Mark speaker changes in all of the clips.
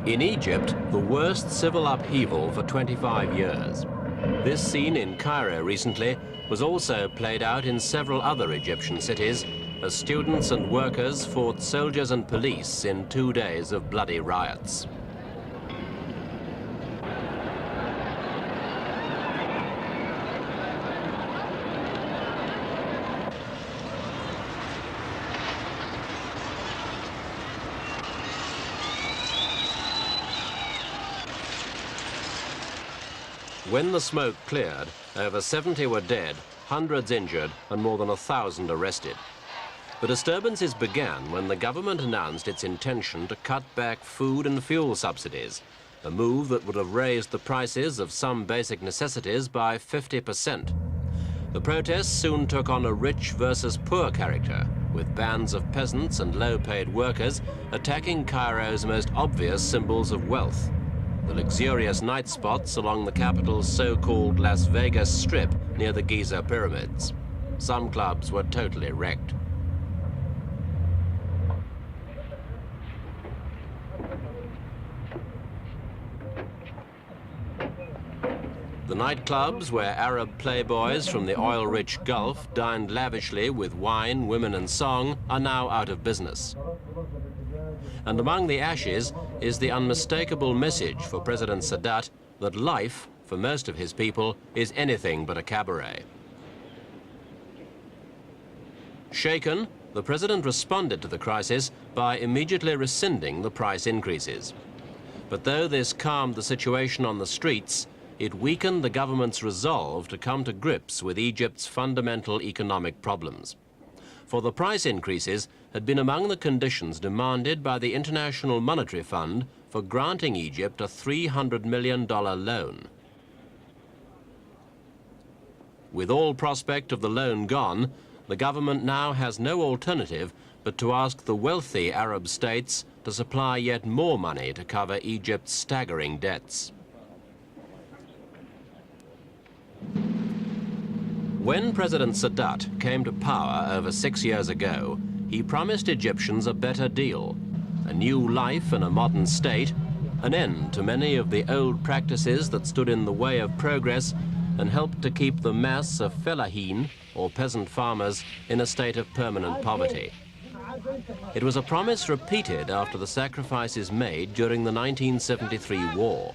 Speaker 1: In Egypt, the worst civil upheaval for 25 years. This scene in Cairo recently was also played out in several other Egyptian cities as students and workers fought soldiers and police in 2 days of bloody riots. When the smoke cleared, over 70 were dead, hundreds injured, and more than 1,000 arrested. The disturbances began when the government announced its intention to cut back food and fuel subsidies, a move that would have raised the prices of some basic necessities by 50%. The protests soon took on a rich versus poor character, with bands of peasants and low-paid workers attacking Cairo's most obvious symbols of wealth: the luxurious night spots along the capital's so-called Las Vegas Strip near the Giza pyramids. Some clubs were totally wrecked. The nightclubs where Arab playboys from the oil-rich Gulf dined lavishly with wine, women and song are now out of business. And among the ashes is the unmistakable message for President Sadat that life, for most of his people, is anything but a cabaret. Shaken, the president responded to the crisis by immediately rescinding the price increases. But though this calmed the situation on the streets, it weakened the government's resolve to come to grips with Egypt's fundamental economic problems. For the price increases had been among the conditions demanded by the International Monetary Fund for granting Egypt a $300 million loan. With all prospect of the loan gone, the government now has no alternative but to ask the wealthy Arab states to supply yet more money to cover Egypt's staggering debts. When President Sadat came to power over 6 years ago, he promised Egyptians a better deal, a new life in a modern state, an end to many of the old practices that stood in the way of progress and helped to keep the mass of fellahin, or peasant farmers, in a state of permanent poverty. It was a promise repeated after the sacrifices made during the 1973 war.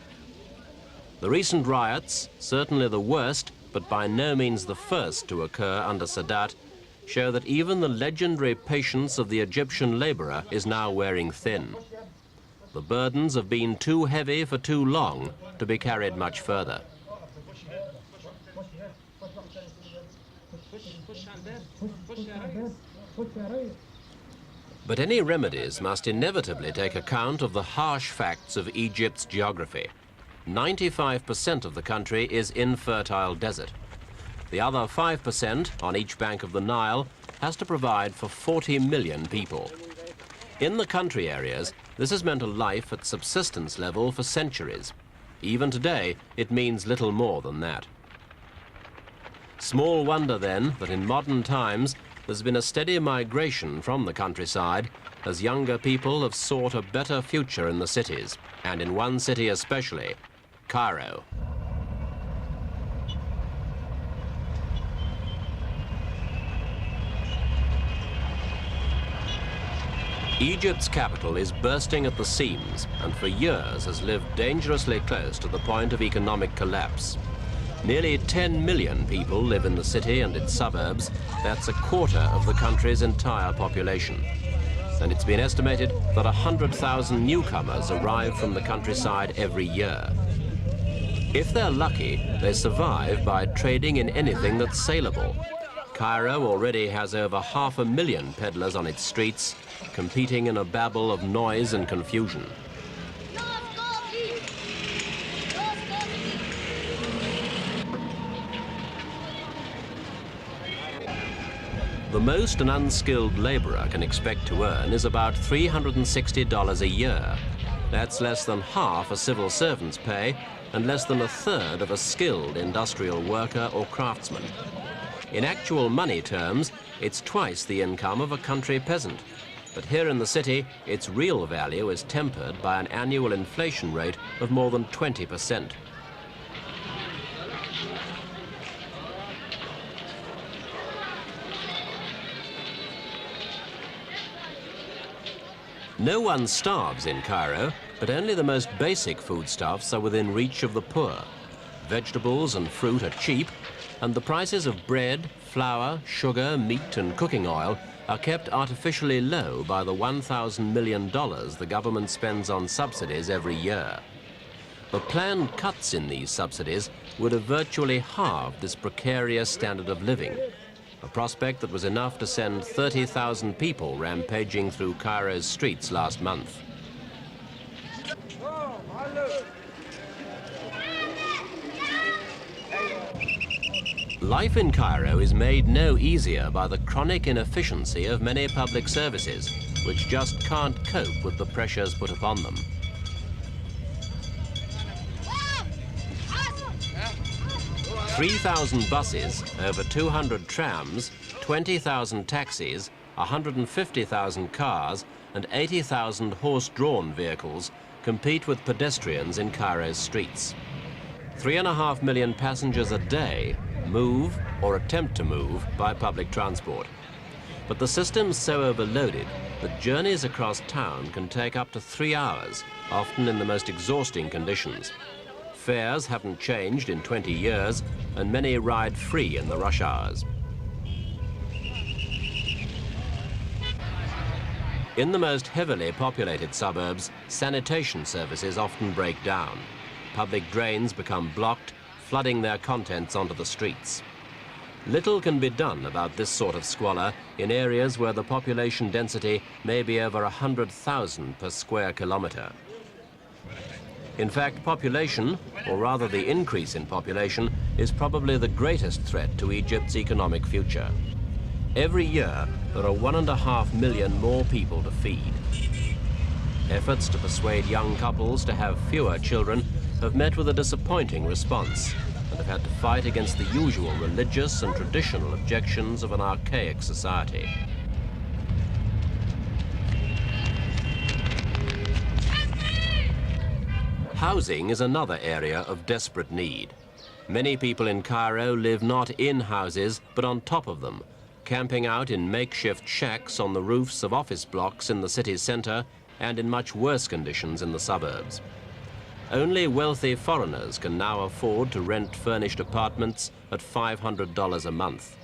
Speaker 1: The recent riots, certainly the worst, but by no means the first to occur under Sadat, show that even the legendary patience of the Egyptian laborer is now wearing thin. The burdens have been too heavy for too long to be carried much further. But any remedies must inevitably take account of the harsh facts of Egypt's geography. 95% of the country is infertile desert. The other 5% on each bank of the Nile has to provide for 40 million people. In the country areas, this has meant a life at subsistence level for centuries. Even today, it means little more than that. Small wonder then that in modern times there's been a steady migration from the countryside as younger people have sought a better future in the cities, and in one city especially, Cairo. Egypt's capital is bursting at the seams and for years has lived dangerously close to the point of economic collapse. Nearly 10 million people live in the city and its suburbs. That's a quarter of the country's entire population. And it's been estimated that 100,000 newcomers arrive from the countryside every year. If they're lucky, they survive by trading in anything that's saleable. Cairo already has over 500,000 peddlers on its streets, competing in a babel of noise and confusion. The most an unskilled laborer can expect to earn is about $360 a year. That's less than half a civil servant's pay and less than a third of a skilled industrial worker or craftsman. In actual money terms, it's twice the income of a country peasant. But here in the city, its real value is tempered by an annual inflation rate of more than 20%. No one starves in Cairo, but only the most basic foodstuffs are within reach of the poor. Vegetables and fruit are cheap, and the prices of bread, flour, sugar, meat and cooking oil are kept artificially low by the $1,000 million the government spends on subsidies every year. The planned cuts in these subsidies would have virtually halved this precarious standard of living, a prospect that was enough to send 30,000 people rampaging through Cairo's streets last month. Life in Cairo is made no easier by the chronic inefficiency of many public services, which just can't cope with the pressures put upon them. "3,000 buses, over 200 trams, 20,000 taxis, 150,000 cars and 80,000 horse-drawn vehicles compete with pedestrians in Cairo's streets. 3.5 million passengers a day move or attempt to move by public transport. But the system's so overloaded that journeys across town can take up to 3 hours, often in the most exhausting conditions. Fares haven't changed in 20 years, and many ride free in the rush hours. In the most heavily populated suburbs, sanitation services often break down. Public drains become blocked, flooding their contents onto the streets. Little can be done about this sort of squalor in areas where the population density may be over 100,000 per square kilometre. In fact, population, or rather the increase in population, is probably the greatest threat to Egypt's economic future. Every year, there are 1.5 million more people to feed. Efforts to persuade young couples to have fewer children have met with a disappointing response and have had to fight against the usual religious and traditional objections of an archaic society. Housing is another area of desperate need. Many people in Cairo live not in houses, but on top of them, camping out in makeshift shacks on the roofs of office blocks in the city's center and in much worse conditions in the suburbs. Only wealthy foreigners can now afford to rent furnished apartments at $500 a month.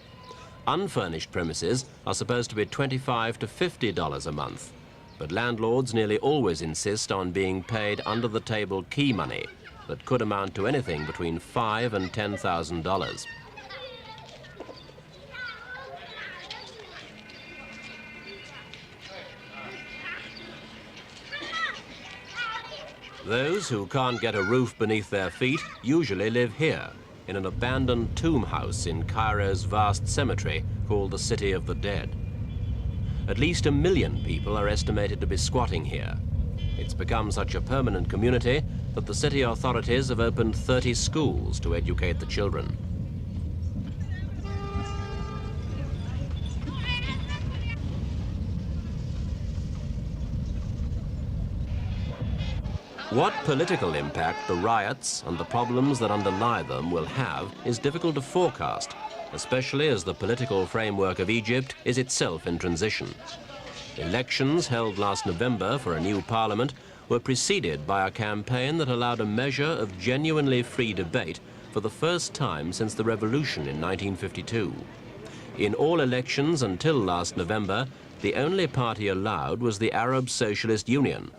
Speaker 1: Unfurnished premises are supposed to be $25 to $50 a month, but landlords nearly always insist on being paid under-the-table key money that could amount to anything between $5,000 and $10,000. Those who can't get a roof beneath their feet usually live here, in an abandoned tomb house in Cairo's vast cemetery called the City of the Dead. At least 1 million people are estimated to be squatting here. It's become such a permanent community that the city authorities have opened 30 schools to educate the children. What political impact the riots and the problems that underlie them will have is difficult to forecast, especially as the political framework of Egypt is itself in transition. Elections held last November for a new parliament were preceded by a campaign that allowed a measure of genuinely free debate for the first time since the revolution in 1952. In all elections until last November, the only party allowed was the Arab Socialist Union.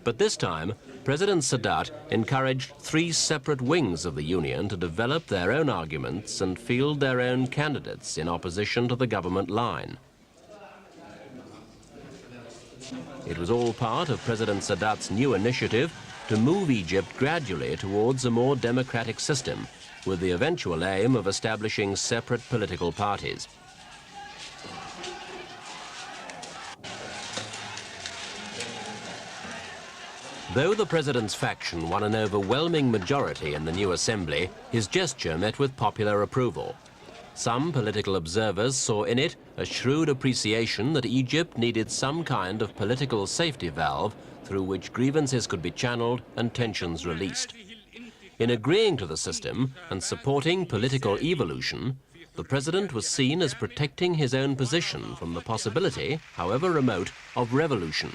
Speaker 1: But this time, President Sadat encouraged 3 separate wings of the union to develop their own arguments and field their own candidates in opposition to the government line. It was all part of President Sadat's new initiative to move Egypt gradually towards a more democratic system, with the eventual aim of establishing separate political parties. Though the president's faction won an overwhelming majority in the new assembly, his gesture met with popular approval. Some political observers saw in it a shrewd appreciation that Egypt needed some kind of political safety valve through which grievances could be channeled and tensions released. In agreeing to the system and supporting political evolution, the president was seen as protecting his own position from the possibility, however remote, of revolution.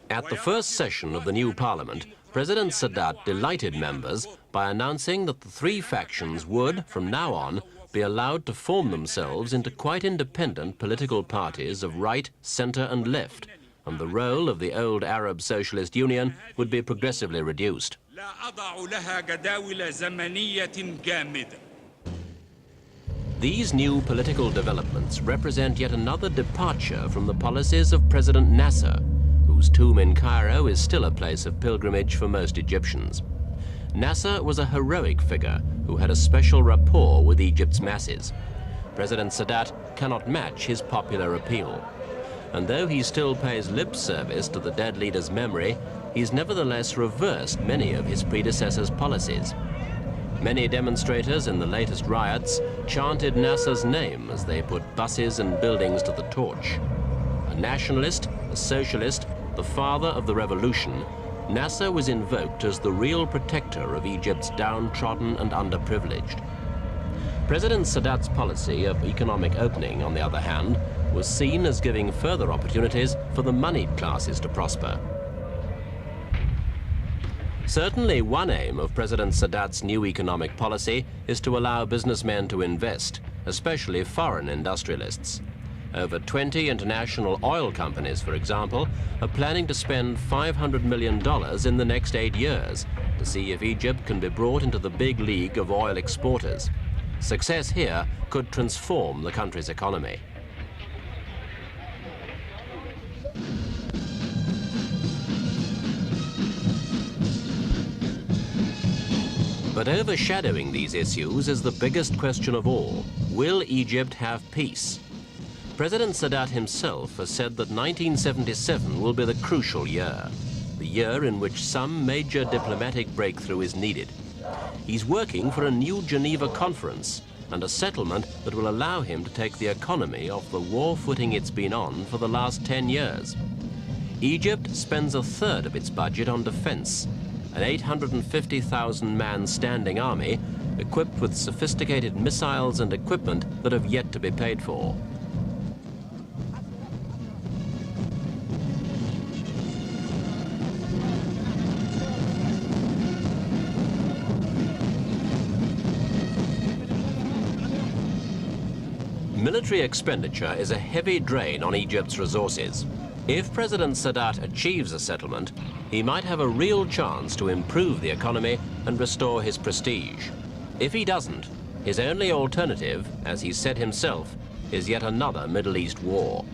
Speaker 1: At the first session of the new parliament, President Sadat delighted members by announcing that the three factions would, from now on, be allowed to form themselves into quite independent political parties of right, centre and left, and the role of the old Arab Socialist Union would be progressively reduced. These new political developments represent yet another departure from the policies of President Nasser, whose tomb in Cairo is still a place of pilgrimage for most Egyptians. Nasser was a heroic figure who had a special rapport with Egypt's masses. President Sadat cannot match his popular appeal. And though he still pays lip service to the dead leader's memory, he's nevertheless reversed many of his predecessor's policies. Many demonstrators in the latest riots chanted Nasser's name as they put buses and buildings to the torch. A nationalist, a socialist, the father of the revolution, Nasser was invoked as the real protector of Egypt's downtrodden and underprivileged. President Sadat's policy of economic opening, on the other hand, was seen as giving further opportunities for the moneyed classes to prosper. Certainly one aim of President Sadat's new economic policy is to allow businessmen to invest, especially foreign industrialists. Over 20 international oil companies, for example, are planning to spend $500 million in the next 8 years to see if Egypt can be brought into the big league of oil exporters. Success here could transform the country's economy. But overshadowing these issues is the biggest question of all. Will Egypt have peace? President Sadat himself has said that 1977 will be the crucial year, the year in which some major diplomatic breakthrough is needed. He's working for a new Geneva conference and a settlement that will allow him to take the economy off the war footing it's been on for the last 10 years. Egypt spends a third of its budget on defense, an 850,000-man standing army equipped with sophisticated missiles and equipment that have yet to be paid for. Military expenditure is a heavy drain on Egypt's resources. If President Sadat achieves a settlement, he might have a real chance to improve the economy and restore his prestige. If he doesn't, his only alternative, as he said himself, is yet another Middle East war.